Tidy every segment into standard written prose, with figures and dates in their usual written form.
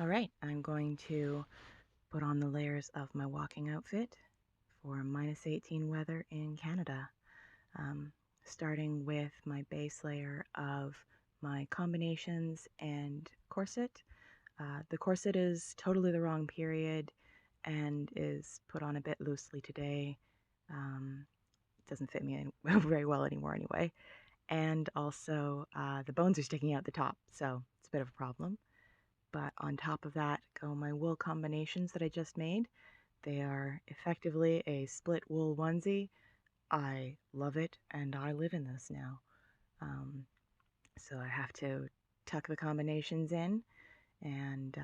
Alright, I'm going to put on the layers of my walking outfit for -18 weather in Canada. Um, Starting with my base layer of my combinations and corset. The corset is totally the wrong period and is put on a bit loosely today. It doesn't fit me very well anymore anyway. And also, the bones are sticking out the top, so it's a bit of a problem. But on top of that go my wool combinations that I just made. They are effectively a split wool onesie. I love it, and I live in this now. Um, so I have to tuck the combinations in and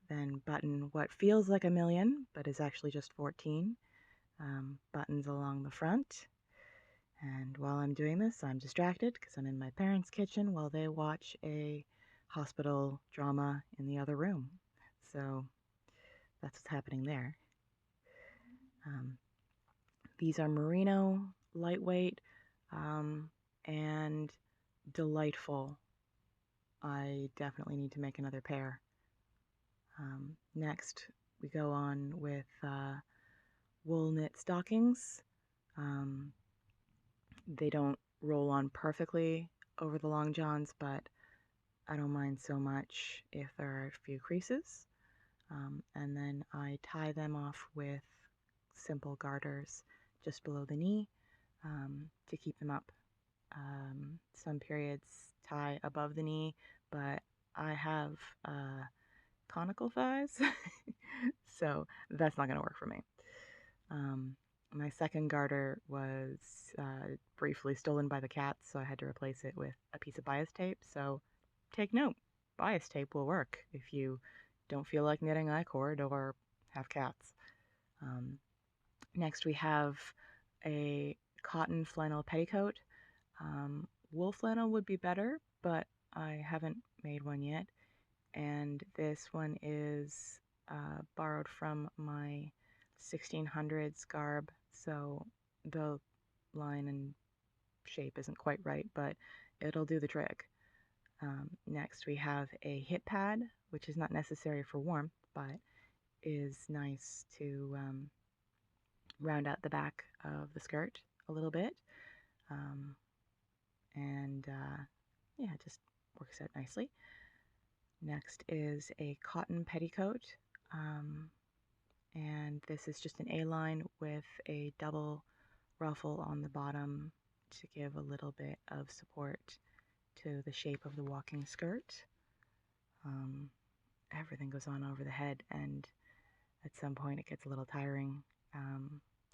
then button what feels like a million, but is actually just 14 buttons along the front. And while I'm doing this, I'm distracted because I'm in my parents' kitchen while they watch a hospital drama in the other room. So that's what's happening there. Um, these are merino, lightweight, and delightful. I definitely need to make another pair. Next, we go on with wool knit stockings. Um, they don't roll on perfectly over the long johns, but I don't mind so much if there are a few creases. And then I tie them off with simple garters just below the knee to keep them up. Some periods tie above the knee, but I have conical thighs, so that's not going to work for me. My second garter was briefly stolen by the cats, so I had to replace it with a piece of bias tape. So take note, bias tape will work if you don't feel like knitting I-cord or have cats. Next we have a cotton flannel petticoat. Wool flannel would be better, but I haven't made one yet. And this one is borrowed from my 1600s garb, so the line and shape isn't quite right, but it'll do the trick. Next we have a hip pad, which is not necessary for warmth, but is nice to round out the back of the skirt a little bit. And yeah, it just works out nicely. Next is a cotton petticoat, and this is just an A-line with a double ruffle on the bottom to give a little bit of support to the shape of the walking skirt. Everything goes on over the head, and at some point it gets a little tiring,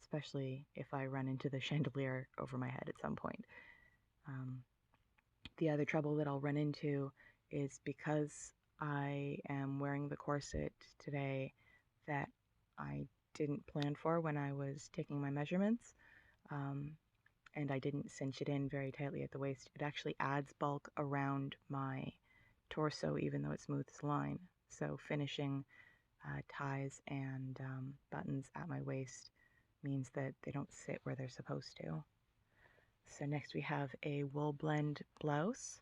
especially if I run into the chandelier over my head at some point. The other trouble that I'll run into is because I am wearing the corset today that I didn't plan for when I was taking my measurements, and I didn't cinch it in very tightly at the waist. It actually adds bulk around my torso, even though it smooths the line. So finishing ties and buttons at my waist means that they don't sit where they're supposed to. So next we have a wool blend blouse.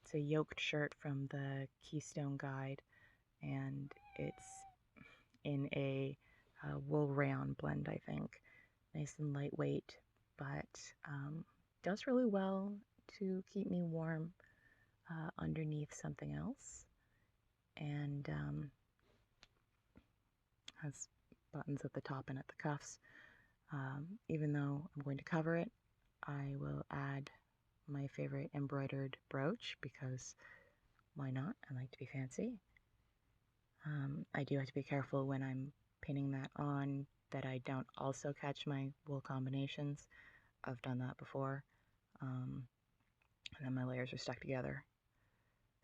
It's a yoked shirt from the Keystone Guide, and it's in a wool rayon blend, I think. Nice and lightweight, but does really well to keep me warm underneath something else. And has buttons at the top and at the cuffs. Even though I'm going to cover it, I will add my favorite embroidered brooch because why not? I like to be fancy. I do have to be careful when I'm pinning that on that I don't also catch my wool combinations. I've done that before. And then my layers are stuck together.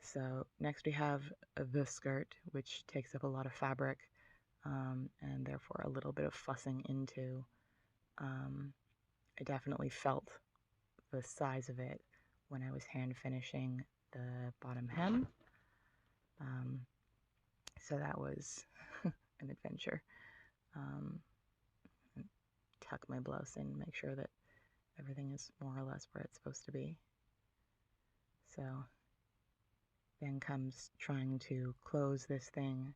So next we have the skirt, which takes up a lot of fabric and therefore a little bit of fussing into. I definitely felt the size of it when I was hand finishing the bottom hem. So that was an adventure. Tuck my blouse in, make sure that everything is more or less where it's supposed to be. So Then comes trying to close this thing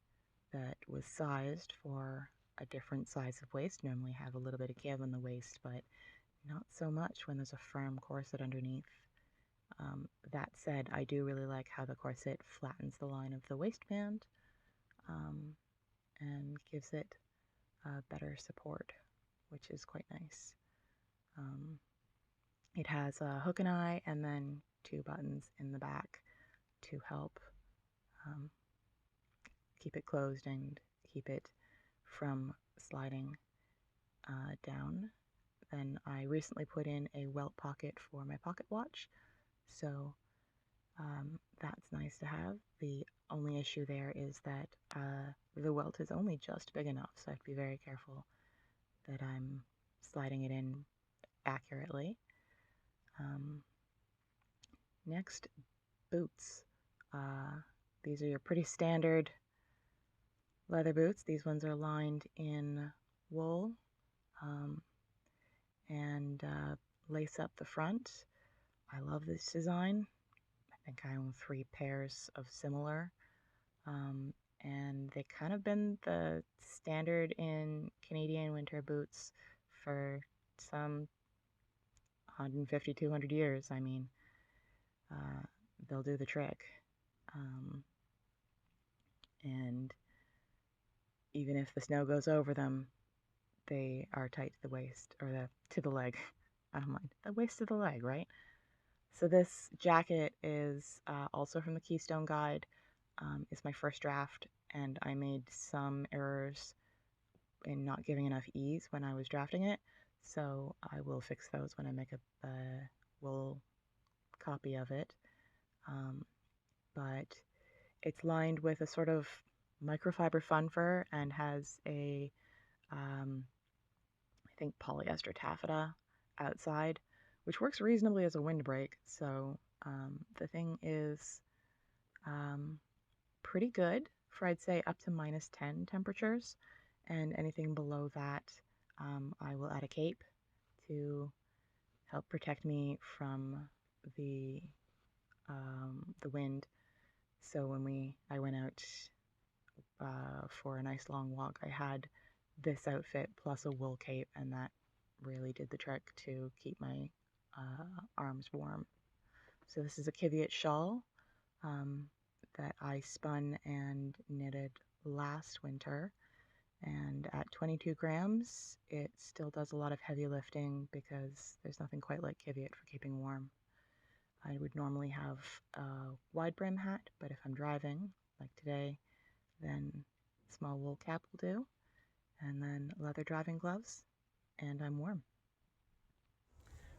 that was sized for a different size of waist. Normally have a little bit of give in the waist, but not so much when there's a firm corset underneath. That said, I do really like how the corset flattens the line of the waistband and gives it better support, which is quite nice. It has a hook and eye and then 2 buttons in the back to help keep it closed and keep it from sliding down. Then I recently put in a welt pocket for my pocket watch, so that's nice to have. The only issue there is that the welt is only just big enough, so I have to be very careful that I'm sliding it in accurately. Next, boots. These are your pretty standard leather boots. These ones are lined in wool and lace up the front. I love this design. I think I own 3 pairs of similar, and they kind of been the standard in Canadian winter boots for some 150, 200 years. I mean, they'll do the trick. And even if the snow goes over them, they are tight to the waist, or to the leg. I don't mind. The waist to the leg, right? So this jacket is also from the Keystone Guide. It's my first draft, and I made some errors in not giving enough ease when I was drafting it. So I will fix those when I make a wool copy of it. But it's lined with a sort of microfiber fun fur and has a, I think, polyester taffeta outside, which works reasonably as a windbreak. So the thing is pretty good for, I'd say, up to -10 temperatures, and anything below that I will add a cape to help protect me from the wind. So when I went out for a nice long walk, I had this outfit plus a wool cape, and that really did the trick to keep my arms warm. So this is a Kiviot shawl that I spun and knitted last winter, and at 22 grams it still does a lot of heavy lifting because there's nothing quite like Kiviot for keeping warm. I would normally have a wide brim hat, but if I'm driving, like today, then small wool cap will do, and then leather driving gloves, and I'm warm.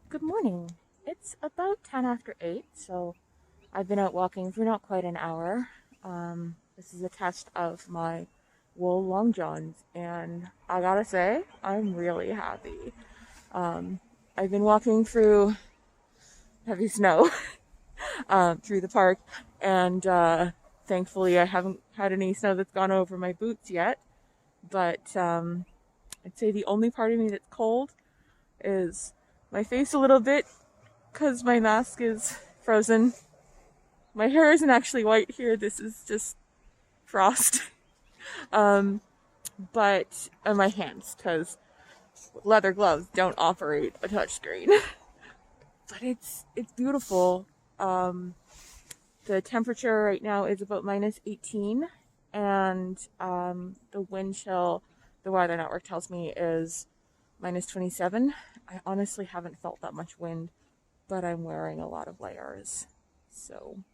Good morning. It's about 10 after 8, so I've been out walking for not quite an hour. This is a test of my wool long johns, and I gotta say, I'm really happy. I've been walking through heavy snow through the park, and thankfully I haven't had any snow that's gone over my boots yet, but I'd say the only part of me that's cold is my face a little bit because my mask is frozen. My hair isn't actually white here, this is just frost. But my hands, because leather gloves don't operate a touchscreen. But it's beautiful. The temperature right now is about -18, and the wind chill, the Weather Network tells me, is -27. I honestly haven't felt that much wind, but I'm wearing a lot of layers, so